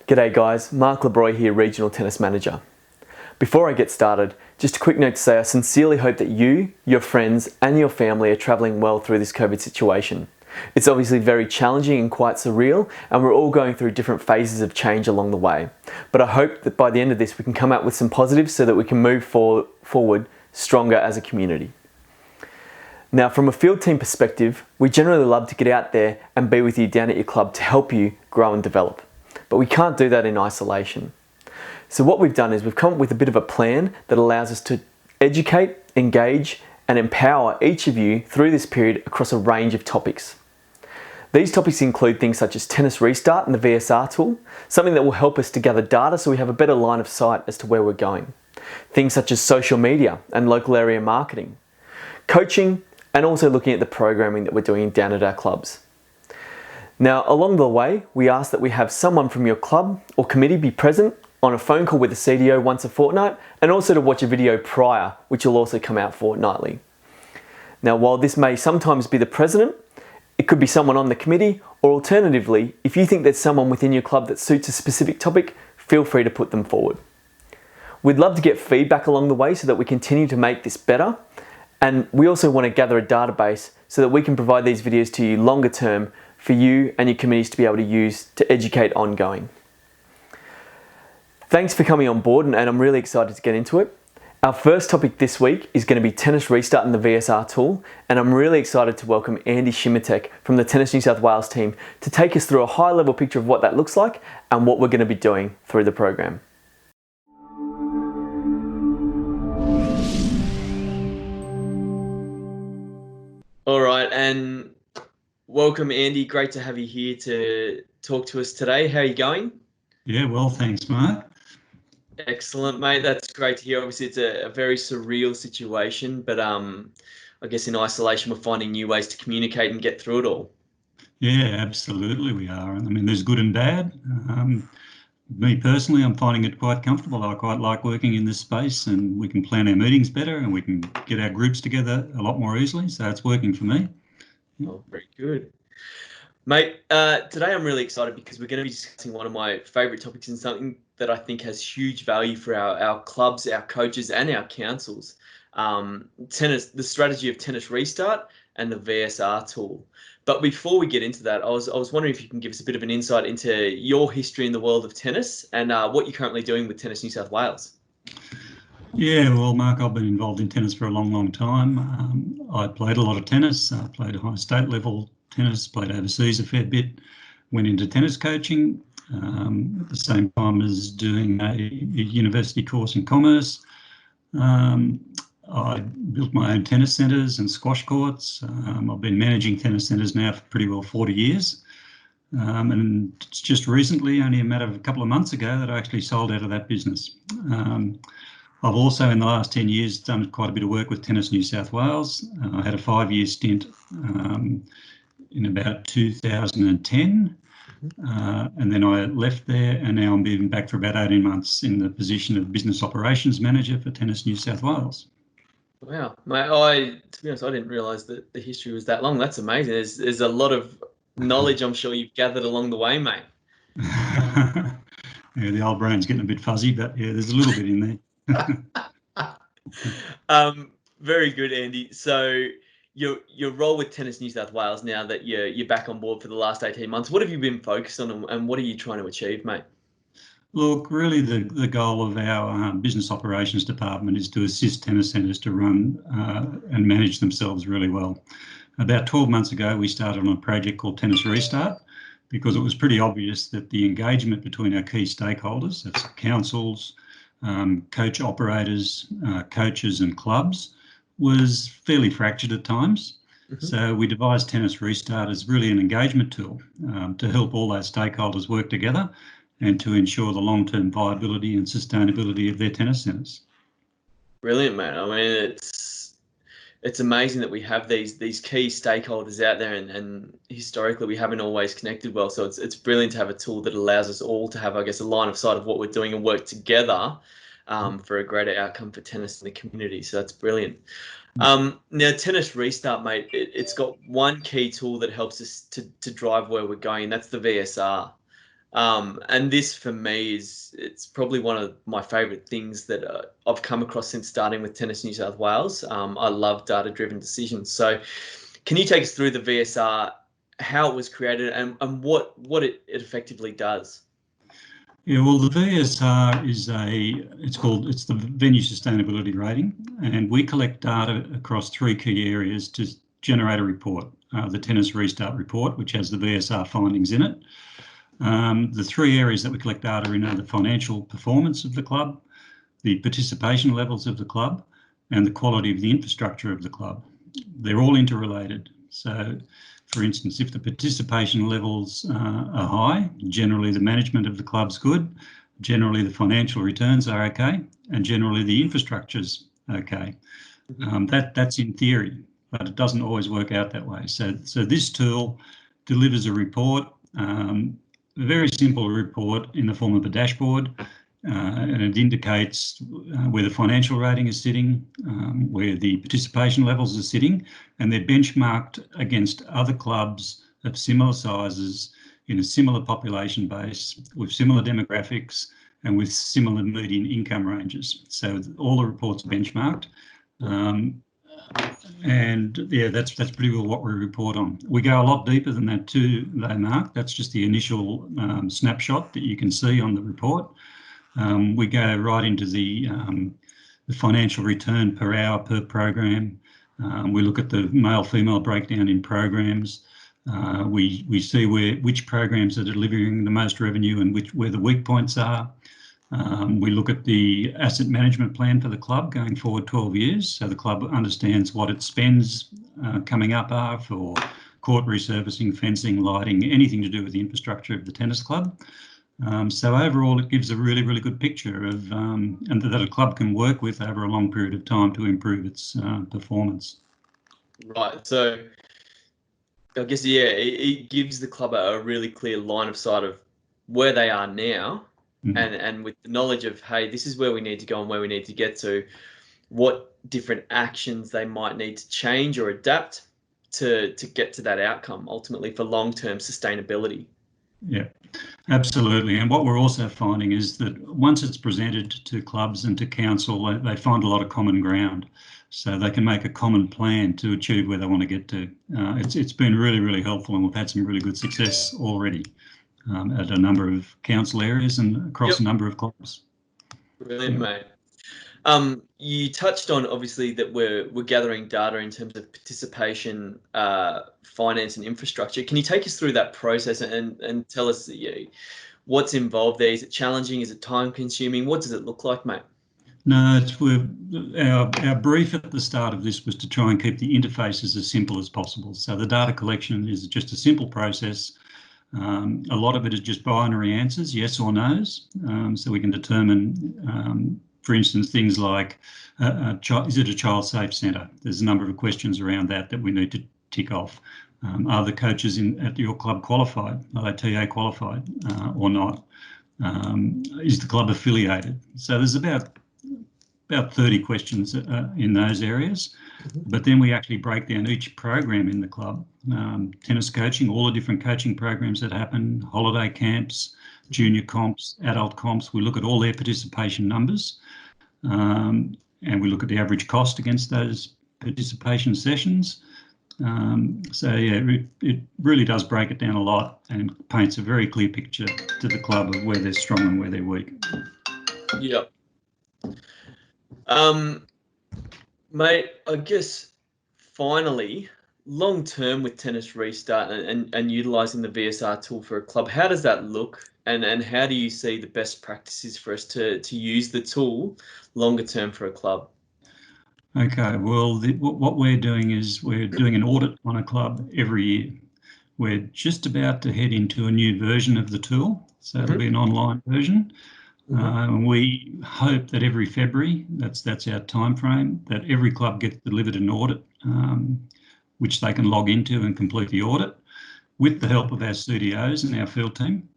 G'day guys, Mark LeBroy here, Regional Tennis Manager. Before I get started, just a quick note to say I sincerely hope that you, your friends and your family are travelling well through this COVID situation. It's obviously very challenging and quite surreal, and we're all going through different phases of change along the way. But I hope that by the end of this we can come out with some positives so that we can move forward stronger as a community. Now, from a field team perspective, we generally love to get out there and be with you down at your club to help you grow and develop. But we can't do that in isolation. So what we've done is we've come up with a bit of a plan that allows us to educate, engage and empower each of you through this period across a range of topics. These topics include things such as Tennis Restart and the VSR tool, something that will help us to gather data so we have a better line of sight as to where we're going. Things such as social media and local area marketing, coaching, and also looking at the programming that we're doing down at our clubs. Now, along the way, we ask that we have someone from your club or committee be present on a phone call with the CDO once a fortnight, and also to watch a video prior, which will also come out fortnightly. Now, while this may sometimes be the president, it could be someone on the committee, or alternatively, if you think there's someone within your club that suits a specific topic, feel free to put them forward. We'd love to get feedback along the way so that we continue to make this better, and we also want to gather a database so that we can provide these videos to you longer term for you and your committees to be able to use to educate ongoing. Thanks for coming on board, and I'm really excited to get into it. Our first topic this week is going to be Tennis Restart and the VSR tool, and I'm really excited to welcome Andy Shimatek from the Tennis New South Wales team to take us through a high-level picture of what that looks like and what we're going to be doing through the program. All right, and welcome Andy, great to have you here to talk to us today. How are you going? Yeah, well, thanks, Mark. Excellent, mate. That's great to hear. Obviously, it's a very surreal situation, but I guess in isolation, we're finding new ways to communicate and get through it all. Yeah, absolutely we are. I mean, there's good and bad. Me personally, I'm finding it quite comfortable. I quite like working in this space, and we can plan our meetings better and we can get our groups together a lot more easily. So it's working for me. Oh, very good. Mate, today I'm really excited because we're going to be discussing one of my favourite topics and something that I think has huge value for our clubs, our coaches and our councils. The strategy of Tennis Restart and the VSR tool. But before we get into that, I was wondering if you can give us a bit of an insight into your history in the world of tennis and what you're currently doing with Tennis New South Wales. Yeah, well, Mark, I've been involved in tennis for a long, long time. I played a lot of tennis. I played high state level tennis, played overseas a fair bit, went into tennis coaching at the same time as doing a university course in commerce. I built my own tennis centres and squash courts. I've been managing tennis centres now for pretty well 40 years. And it's just recently, only a matter of a couple of months ago, that I actually sold out of that business. I've also, in the last 10 years, done quite a bit of work with Tennis New South Wales. I had a 5-year stint in about 2010, and then I left there, and now I'm moving back for about 18 months in the position of Business Operations Manager for Tennis New South Wales. Wow, mate, to be honest, I didn't realise that the history was that long. That's amazing. There's a lot of knowledge I'm sure you've gathered along the way, mate. Yeah, the old brain's getting a bit fuzzy, but yeah, there's a little bit in there. Very good, Andy. So your role with Tennis New South Wales, now that you're back on board for the last 18 months, what have you been focused on and what are you trying to achieve, mate? Look, really the goal of our business operations department is to assist tennis centres to run and manage themselves really well. About 12 months ago, we started on a project called Tennis Restart because it was pretty obvious that the engagement between our key stakeholders, that's councils, coach operators, coaches and clubs, was fairly fractured at times. Mm-hmm. So we devised Tennis Restart as really an engagement tool to help all those stakeholders work together and to ensure the long-term viability and sustainability of their tennis centres. Brilliant, mate. I mean, it's amazing that we have these key stakeholders out there, and historically we haven't always connected well. So it's brilliant to have a tool that allows us all to have, I guess, a line of sight of what we're doing and work together for a greater outcome for tennis in the community. So that's brilliant. Now, Tennis Restart, mate, it's got one key tool that helps us to drive where we're going, and that's the VSR. And this for me it's probably one of my favourite things that I've come across since starting with Tennis New South Wales. I love data-driven decisions. So can you take us through the VSR, how it was created and what it effectively does? Yeah, well, the VSR is it's the Venue Sustainability Rating, and we collect data across three key areas to generate a report. The Tennis Restart Report, which has the VSR findings in it. The three areas that we collect data in are the financial performance of the club, the participation levels of the club, and the quality of the infrastructure of the club. They're all interrelated. So, for instance, if the participation levels are high, generally the management of the club's good, generally the financial returns are okay, and generally the infrastructure's okay. That's in theory, but it doesn't always work out that way. So this tool delivers a report, a very simple report in the form of a dashboard, and it indicates where the financial rating is sitting, where the participation levels are sitting, and they're benchmarked against other clubs of similar sizes in a similar population base with similar demographics and with similar median income ranges. So all the reports are benchmarked. And yeah, that's pretty well what we report on. We go a lot deeper than that too, though, Mark. That's just the initial snapshot that you can see on the report. We go right into the financial return per hour per program. We look at the male-female breakdown in programs. We see which programs are delivering the most revenue and where the weak points are. We look at the asset management plan for the club going forward 12 years, so the club understands what its spends coming up are for court resurfacing, fencing, lighting, anything to do with the infrastructure of the tennis club. So overall, it gives a really, really good picture of and that a club can work with over a long period of time to improve its performance. Right. So I guess, yeah, it gives the club a really clear line of sight of where they are now, and with the knowledge of, hey, this is where we need to go and where we need to get to, what different actions they might need to change or adapt to get to that outcome ultimately for long-term sustainability. Yeah, absolutely. And what we're also finding is that once it's presented to clubs and to council, they find a lot of common ground. So they can make a common plan to achieve where they want to get to. It's been really, really helpful, and we've had some really good success already at a number of council areas and across a number of clubs. Brilliant, mate. You touched on obviously that we're gathering data in terms of participation, finance, and infrastructure. Can you take us through that process and tell us what's involved there? Is it challenging? Is it time consuming? What does it look like, mate? No, our brief at the start of this was to try and keep the interfaces as simple as possible. So the data collection is just a simple process. A lot of it is just binary answers, yes or no's. So we can determine, for instance, things like, is it a child safe centre? There's a number of questions around that we need to tick off. Are the coaches at your club qualified? Are they TA qualified or not? Is the club affiliated? So there's about 30 questions in those areas, but then we actually break down each program in the club. Tennis coaching, all the different coaching programs that happen, holiday camps, junior comps, adult comps. We look at all their participation numbers, and we look at the average cost against those participation sessions. So yeah, it really does break it down a lot and paints a very clear picture to the club of where they're strong and where they're weak. Yep. Mate, I guess finally, long term with Tennis Restart and utilising the VSR tool for a club, how does that look? And how do you see the best practices for us to use the tool longer term for a club? Okay, well, what we're doing is we're doing an audit on a club every year. We're just about to head into a new version of the tool, so it'll be an online version. We hope that every February, that's our time frame, that every club gets delivered an audit, which they can log into and complete the audit with the help of our CDOs and our field team.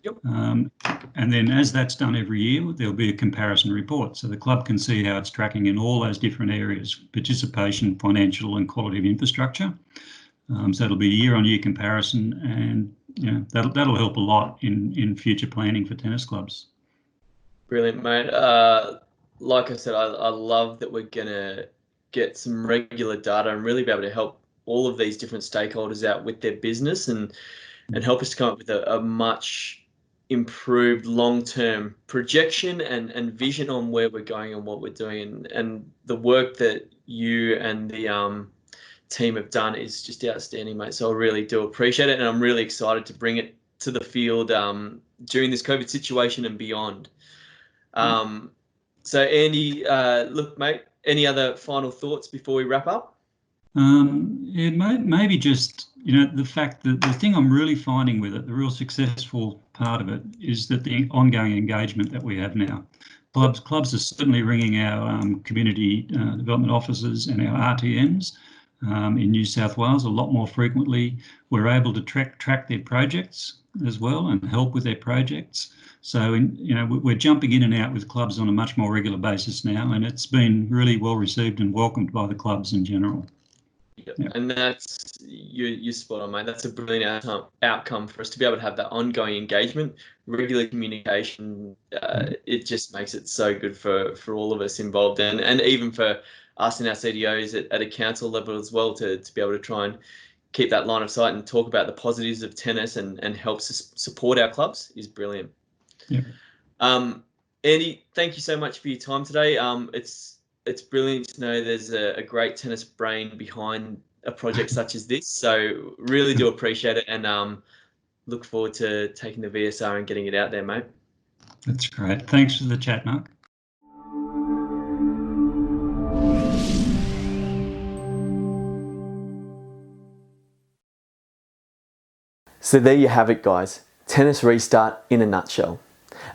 Yep. And then as that's done every year, there'll be a comparison report. So the club can see how it's tracking in all those different areas, participation, financial and quality of infrastructure. So it'll be a year-on-year comparison, and that'll help a lot in future planning for tennis clubs. Brilliant, mate. Like I said, I love that we're going to get some regular data and really be able to help all of these different stakeholders out with their business and help us to come up with a much improved long-term projection and vision on where we're going and what we're doing. And the work that you and the team have done is just outstanding, mate. So I really do appreciate it. And I'm really excited to bring it to the field during this COVID situation and beyond. So Andy, look, mate, any other final thoughts before we wrap up? Maybe just, the fact that the thing I'm really finding with it, the real successful part of it, is that the ongoing engagement that we have now. Clubs are certainly ringing our community development officers and our RTMs in New South Wales a lot more frequently. We're able to track their projects as well and help with their projects. So, we're jumping in and out with clubs on a much more regular basis now, and it's been really well received and welcomed by the clubs in general. Yep. And that's you're spot on, mate. That's a brilliant outcome for us to be able to have that ongoing engagement, regular communication. It just makes it so good for all of us involved, and even for us and our CDOs at a council level as well to be able to try and keep that line of sight and talk about the positives of tennis and help us support our clubs is brilliant. Yeah. Andy, thank you so much for your time today. It's brilliant to know there's a great tennis brain behind a project such as this. So really do appreciate it and look forward to taking the VSR and getting it out there, mate. That's great. Thanks for the chat, Mark. So there you have it, guys. Tennis Restart in a nutshell.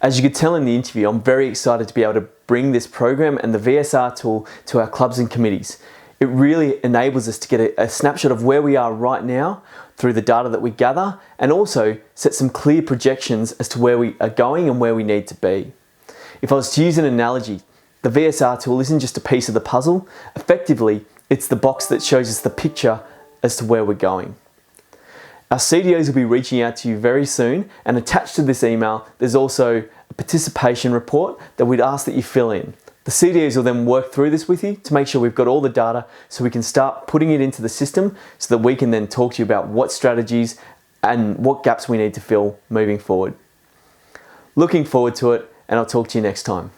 As you could tell in the interview, I'm very excited to be able to bring this program and the VSR tool to our clubs and committees. It really enables us to get a snapshot of where we are right now through the data that we gather and also set some clear projections as to where we are going and where we need to be. If I was to use an analogy, the VSR tool isn't just a piece of the puzzle. Effectively, it's the box that shows us the picture as to where we're going. Our CDOs will be reaching out to you very soon, and attached to this email there's also a participation report that we'd ask that you fill in. The CDOs will then work through this with you to make sure we've got all the data so we can start putting it into the system so that we can then talk to you about what strategies and what gaps we need to fill moving forward. Looking forward to it, and I'll talk to you next time.